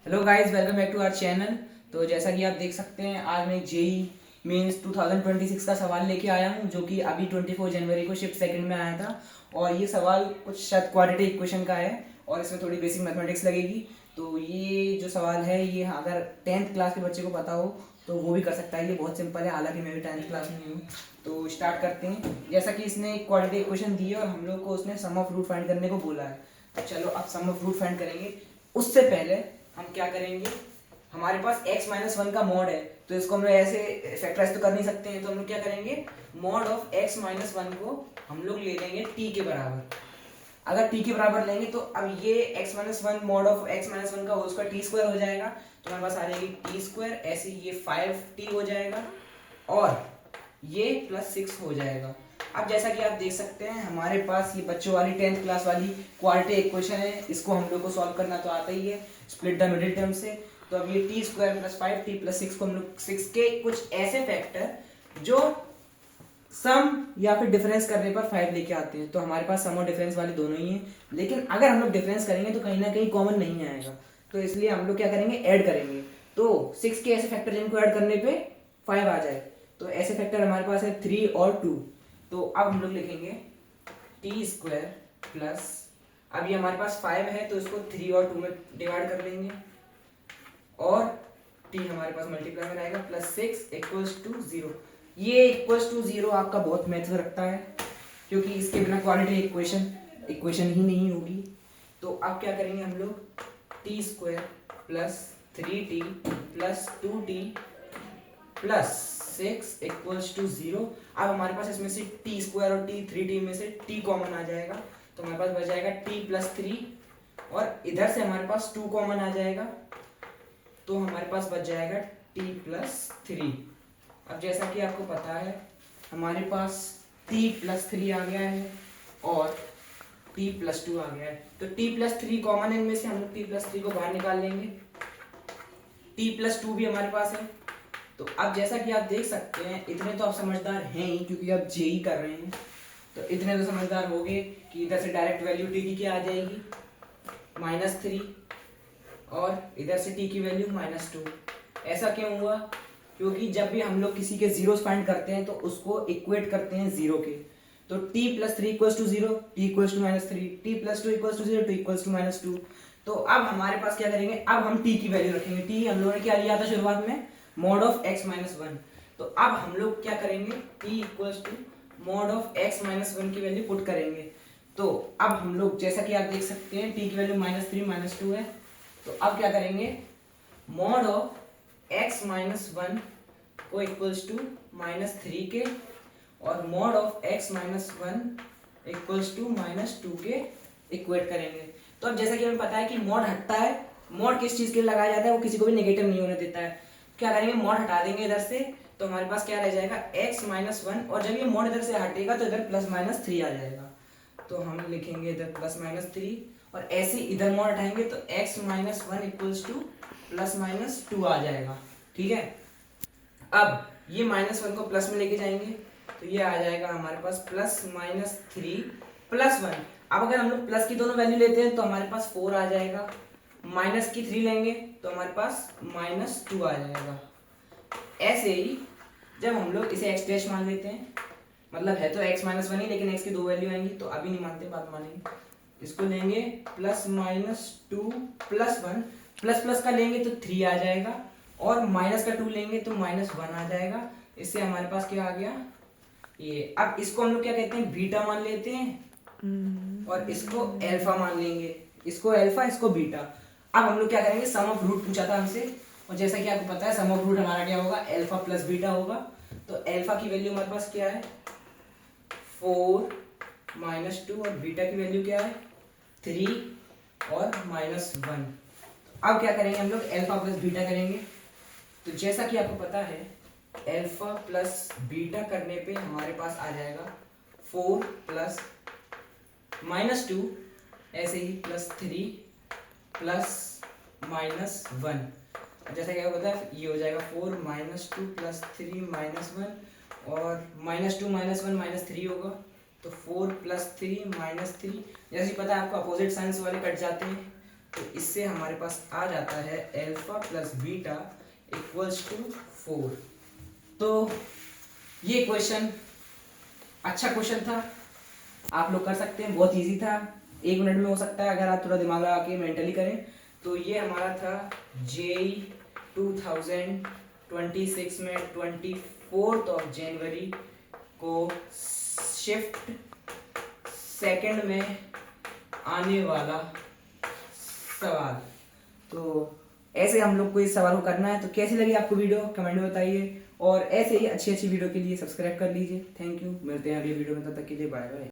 Hello guys, welcome back to our channel. तो जैसा कि आप देख सकते हैं, आज मैं जेई मेंस 2026 का सवाल लेके आया हूं, जो कि अभी 24 जनवरी को शिफ्ट सेकंड में आया था। और ये सवाल कुछ शायद क्वाड्रेटिक इक्वेशन का है और इसमें थोड़ी बेसिक मैथमेटिक्स लगेगी। तो ये जो सवाल है, ये अगर 10th क्लास के बच्चे को पता हो तो वो भी कर सकता है। ये बहुत सिंपल है, हालांकि मैं भी 10th क्लास में हूँ। तो स्टार्ट करते हैं। जैसा कि इसने क्वाड्रेटिक इक्वेशन दी है और हम लोग को उसने सम ऑफ रूट फाइंड करने को बोला है। तो चलो अब सम ऑफ रूट फाइंड करेंगे। उससे पहले हम क्या करेंगे, हमारे पास x-1 का मॉड है, तो इसको हम लोग ऐसे फैक्टराइज तो कर नहीं सकते हैं। तो हम लोग क्या करेंगे, मॉड ऑफ x-1 को हम लोग ले लेंगे t के बराबर। अगर t के बराबर लेंगे तो अब ये x-1 मॉड ऑफ x-1 का होल स्क्वायर t स्क्वायर हो जाएगा। तो हमारे पास आ जाएगी t स्क्वायर, ऐसे ये 5t हो जाएगा और ये +6 हो जाएगा। अब जैसा कि आप देख सकते हैं, हमारे पास ये बच्चों वाली 10th क्लास वाली क्वाड्रेटिक इक्वेशन है। इसको हम लोग को सॉल्व करना तो आता ही है, स्प्लिट द मिडिल टर्म से। तो अब ये T square plus 5t plus 6 को हम लोग 6 के कुछ ऐसे फैक्टर जो सम या फिर डिफरेंस करने पर 5 लेके आते हैं। तो हमारे पास सम और डिफरेंस वाले दोनों ही हैं, लेकिन अगर हम लोग डिफरेंस करेंगे तो कहीं ना कहीं कॉमन नहीं आएगा। तो इसलिए हम लोग क्या करेंगे, ऐड करेंगे। तो 6 के ऐसे फैक्टर जिनको ऐड करने पे 5 आ जाए। तो ऐसे फैक्टर हमारे पास है 3 और 2। तो अब हम लोग लिखेंगे टी स्क्वायर प्लस, अब ये हमारे पास 5 है तो इसको 3 और 2 में डिवाइड कर लेंगे और t हमारे पास मल्टीप्लाई में रहेगा +6 इक्वल्स टू 0। ये इक्वल्स टू 0 आपका बहुत महत्व रखता है, क्योंकि इसके बिना क्वाड्रेटिक इक्वेशन ही नहीं होगी। तो अब क्या करेंगे हम लोग, T square plus 3t plus 2t plus 6 equals to 0। अब हमारे पास इसमें से टी स्क्वायर और टी 3t में से t कॉमन आ जाएगा। तो हमारे पास बच जाएगा t प्लस 3 और इधर से हमारे पास 2 कॉमन आ जाएगा। तो हमारे पास बच जाएगा t प्लस 3। अब जैसा कि आपको पता है, हमारे पास t प्लस 3 आ गया है और t प्लस 2 आ गया है। तो t प्लस 3 कॉमन है, इनमें से हम लोग t प्लस 3 को बाहर निकाल लेंगे। t प्लस 2 भी हमारे पास है। तो अब जैसा कि आप देख सकते हैं, इतने तो आप समझदार हैं ही, क्योंकि आप जेई कर रहे हैं। तो इतने तो समझदार हो गए कि इधर से डायरेक्ट वैल्यू t की क्या आ जाएगी, -3, और इधर से t की वैल्यू -2। ऐसा क्यों हुआ, क्योंकि जब भी हम लोग किसी के जीरोस फाइंड करते हैं तो उसको इक्वेट करते हैं जीरो के। तो t plus 3 equals to 0, t equals to -3, t plus 2 equals to 0, t equals to -2। तो अब हमारे पास क्या करेंगे, अब हम t की वैल्यू रखेंगे। t हम लोगों ने क्या लिया था शुरुआत में, मॉड ऑफ x-1। तो अब हम लोग क्या करेंगे, t equals to mod of x-1 की वैल्यू पुट करेंगे। तो अब हम लोग जैसा कि आप देख सकते हैं, t की वैल्यू -3 -2 है। तो अब क्या करेंगे, मॉड ऑफ x-1 को इक्वल्स टू -3 के और mod of x-1 equals to -2 के इक्वेट करेंगे। तो अब जैसा कि हमें पता है कि मॉड हटता है, मॉड किस चीज के लिए लगाया जाता है, वो किसी को भी नेगेटिव नहीं होने देता है। क्या करेंगे, मॉड हटा देंगे इधर से। तो हमारे पास क्या रह जाएगा, x-1, और जब ये मॉड इधर से हटेगा तो इधर +-3 आ जाएगा। तो हम लिखेंगे इधर +-3, और ऐसे इधर मॉड हटाएंगे तो x-1 इक्वल्स टू +-2 आ जाएगा। ठीक है, अब ये -1 को प्लस में लेके जाएंगे तो ये आ जाएगा हमारे पास +-3 +1। अब अगर हम लोग प्लस की दोनों वैल्यू लेते हैं तो हमारे पास 4 आ जाएगा, माइनस की 3 लेंगे तो हमारे पास -2 आ जाएगा। ऐसे ही जब हम लोग इसे x डैश मान लेते हैं, मतलब है तो x-1 ही, लेकिन x की दो वैल्यू आएंगी, तो अभी नहीं मानते, बाद मानेंगे। इसको लेंगे +-2 +1, प्लस प्लस का लेंगे तो 3 आ जाएगा, और माइनस का 2 लेंगे तो -1 आ जाएगा। इससे हमारे पास क्या आ गया ये। अब इसको हम लोग क्या कहते हैं, बीटा मान लेते हैं और इसको अल्फा मान लेंगे। इसको अल्फा, इसको बीटा। अब हम लोग क्या करेंगे, सम ऑफ रूट पूछा था हमसे, और जैसा कि आपको पता है सम ऑफ रूट हमारा क्या होगा, अल्फा प्लस बीटा होगा। तो अल्फा की वैल्यू हमारे पास क्या है, 4 -2, और बीटा की वैल्यू क्या है, 3 और -1। अब क्या करेंगे हम लोग, अल्फा प्लस बीटा करेंगे। तो जैसा कि आपको पता है, अल्फा प्लस बीटा करने पे हमारे पास आ जाएगा 4 प्लस -2, ऐसे ही +3 प्लस -1। जैसा कि आपको पता है, ये हो जाएगा 4 -2 +3 -1, और -2 -1 -3 होगा, तो 4 + 3 -3। जैसे पता है आपको, अपोजिट साइंस वाले कट जाते हैं, तो इससे हमारे पास आ जाता है alpha plus beta equals to 4। तो ये क्वेश्चन अच्छा क्वेश्चन था, आप लोग कर सकते हैं, बहुत इजी था, 1 मिनट में हो सकता है अगर आप थोड़ा दिमाग लगा के मेंटली करें। तो ये हमारा था जेई 2026 में 24 जनवरी को शिफ्ट सेकंड में आने वाला सवाल। तो ऐसे हम लोग को इस सवाल को करना है। तो कैसी लगी आपको वीडियो कमेंट में बताइए, और ऐसे ही अच्छी अच्छी वीडियो के लिए सब्सक्राइब कर लीजिए। थैंक यू, मिलते हैं अगली वीडियो में, तब तक के लिए बाय बाय।